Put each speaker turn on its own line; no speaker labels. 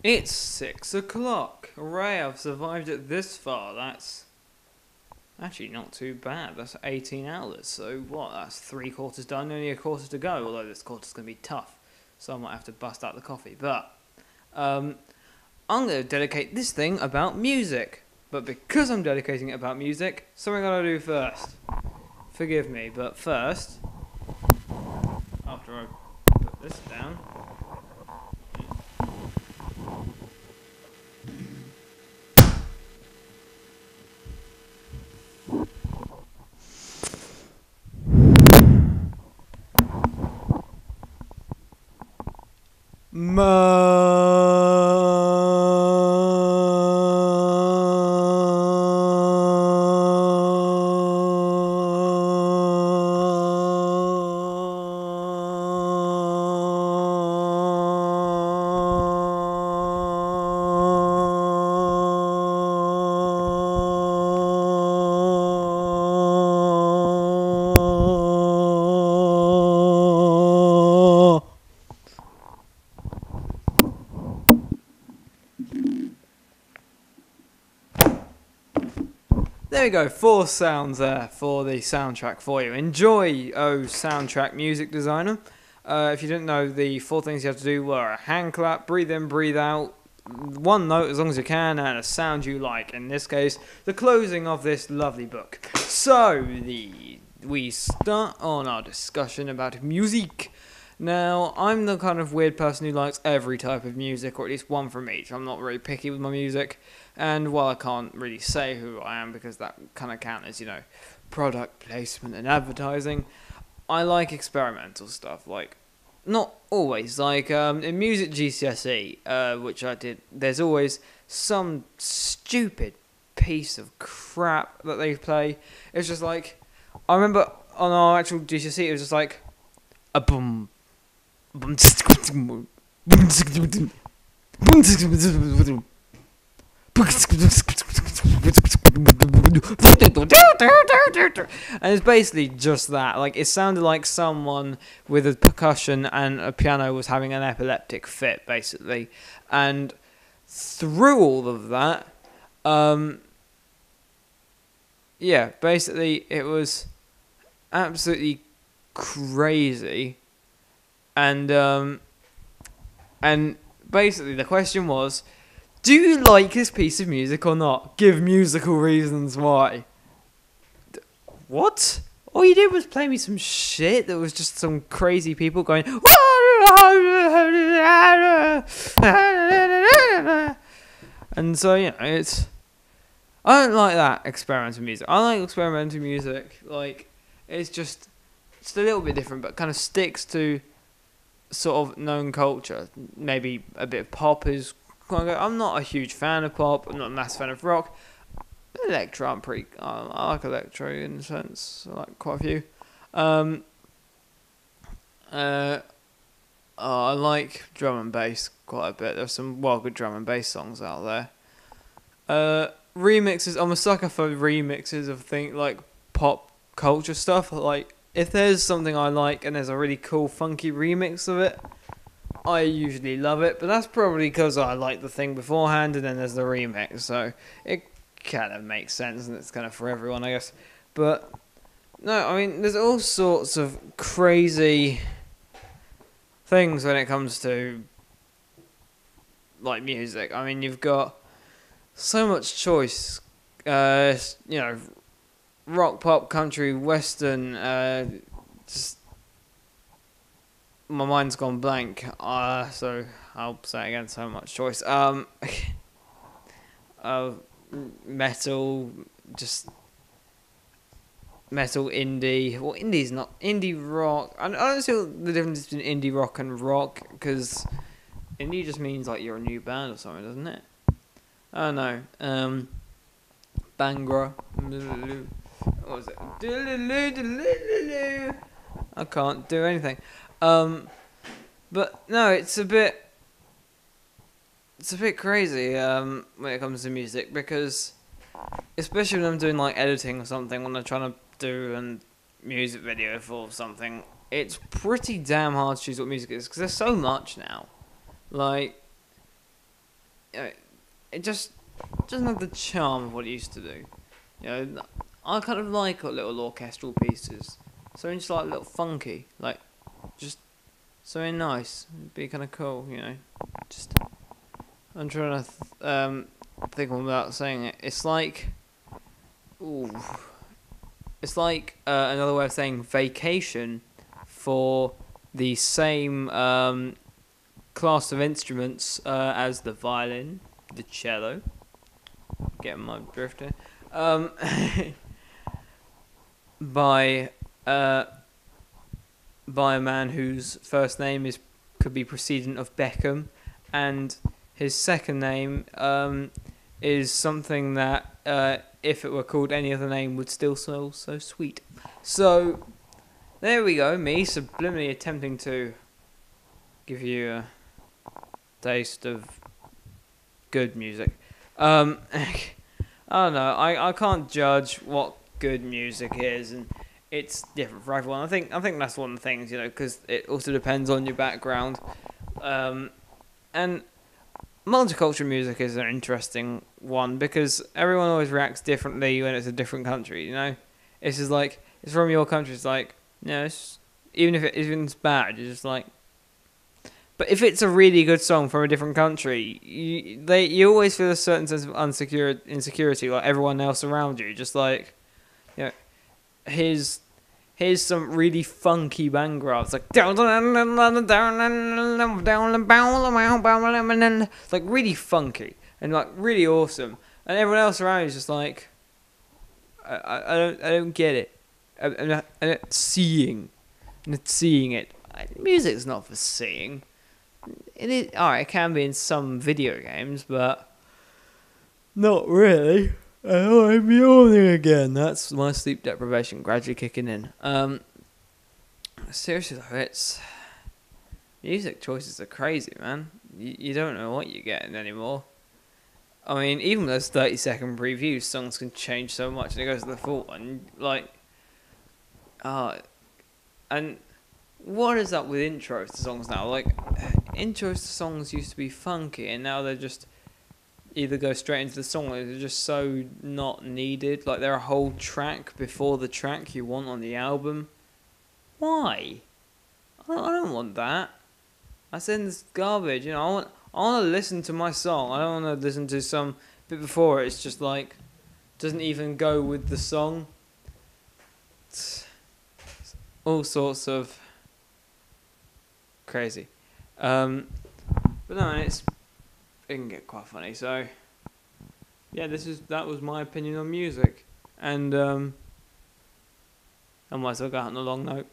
It's 6 o'clock. Hooray, I've survived it this far. That's actually not too bad. That's 18 hours. So what? That's 3/4 done, only a quarter to go. Although this quarter's going to be tough. So I might have to bust out the coffee. But I'm going to dedicate this thing about music. But because I'm dedicating it about music, something I got to do first. Forgive me, but first, after I put this down, there we go, 4 sounds there for the soundtrack for you. Enjoy, oh soundtrack music designer. If you didn't know, the 4 things you have to do were a hand clap, breathe in, breathe out, 1 note as long as you can, and a sound you like. In this case, the closing of this lovely book. So, we start on our discussion about music. Now, I'm the kind of weird person who likes every type of music, or at least one from each. I'm not really picky with my music. And while I can't really say who I am because that kind of counts as, product placement and advertising, I like experimental stuff. Like, not always. Like, in music GCSE, which I did, there's always some stupid piece of crap that they play. It's just like, I remember on our actual GCSE, it was just like, a boom. And it's basically just that. Like, it sounded like someone with a percussion and a piano was having an epileptic fit, basically. And through all of that, yeah, basically it was absolutely crazy. And basically the question was, do you like this piece of music or not? Give musical reasons why. What? All you did was play me some shit that was just some crazy people going, and so, it's, I don't like that experimental music. I like experimental music, like, it's just a little bit different, but kind of sticks to sort of known culture. Maybe a bit of pop is quite good. I'm not a huge fan of pop. I'm not a massive fan of rock. Electro, I like electro in a sense. I like quite a few. I like drum and bass quite a bit. There's some good drum and bass songs out there. Remixes. I'm a sucker for remixes of things like pop culture stuff. Like, if there's something I like and there's a really cool, funky remix of it, I usually love it. But that's probably because I like the thing beforehand and then there's the remix. So it kind of makes sense and it's kind of for everyone, I guess. But no, I mean, there's all sorts of crazy things when it comes to, like, music. I mean, you've got so much choice. Rock, pop, country, western, just my mind's gone blank. So I'll say it again. So much choice. Metal, just metal, indie. Well, indie's not indie rock. I don't see the difference between indie rock and rock, because indie just means like you're a new band or something, doesn't it? I don't know. Bangra. What was it? I can't do anything. But no, it's a bit crazy when it comes to music, because especially when I'm doing like editing or something, when I'm trying to do a music video for something, it's pretty damn hard to choose what music it is, because there's so much now. Like, you know, it just doesn't have the charm of what it used to do. You know, I kind of like little orchestral pieces, something just like a little funky, like just something nice. It'd be kind of cool, you know. Just I'm trying to think about saying it. It's like, ooh, it's like another way of saying vacation for the same class of instruments as the violin, the cello. Getting my drift here. By a man whose first name could be precedent of Beckham, and his second name is something that if it were called any other name would still smell so sweet. So there we go, me subliminally attempting to give you a taste of good music. I don't know. I can't judge what good music is, and it's different for everyone. I think that's one of the things, you know, because it also depends on your background. And multicultural music is an interesting one because everyone always reacts differently when it's a different country. You know, it's just like it's from your country. It's like, you know, even if it's bad, you're just like. But if it's a really good song from a different country, you always feel a certain sense of insecurity, like everyone else around you. Just like, you know, here's some really funky band grabs, like like really funky and like really awesome, and everyone else around you is just like, I don't get it. I'm not seeing it. Music's not for seeing. It is alright. It can be in some video games, but not really. Oh, I'm yawning again. That's my sleep deprivation gradually kicking in. Seriously though, it's music choices are crazy, man. You don't know what you're getting anymore. I mean, even those 30-second previews, songs can change so much, and it goes to the full one. Like, and what is up with intros to songs now? Like, intros to songs used to be funky, and now they're just either go straight into the song, or they're just so not needed. Like, they're a whole track before the track you want on the album. Why? I don't want that. I said this garbage. You know, I want to listen to my song. I don't want to listen to some bit before it. It's just like doesn't even go with the song. It's all sorts of crazy. But no, it can get quite funny. So yeah, that was my opinion on music, and I might as well go out on a long note.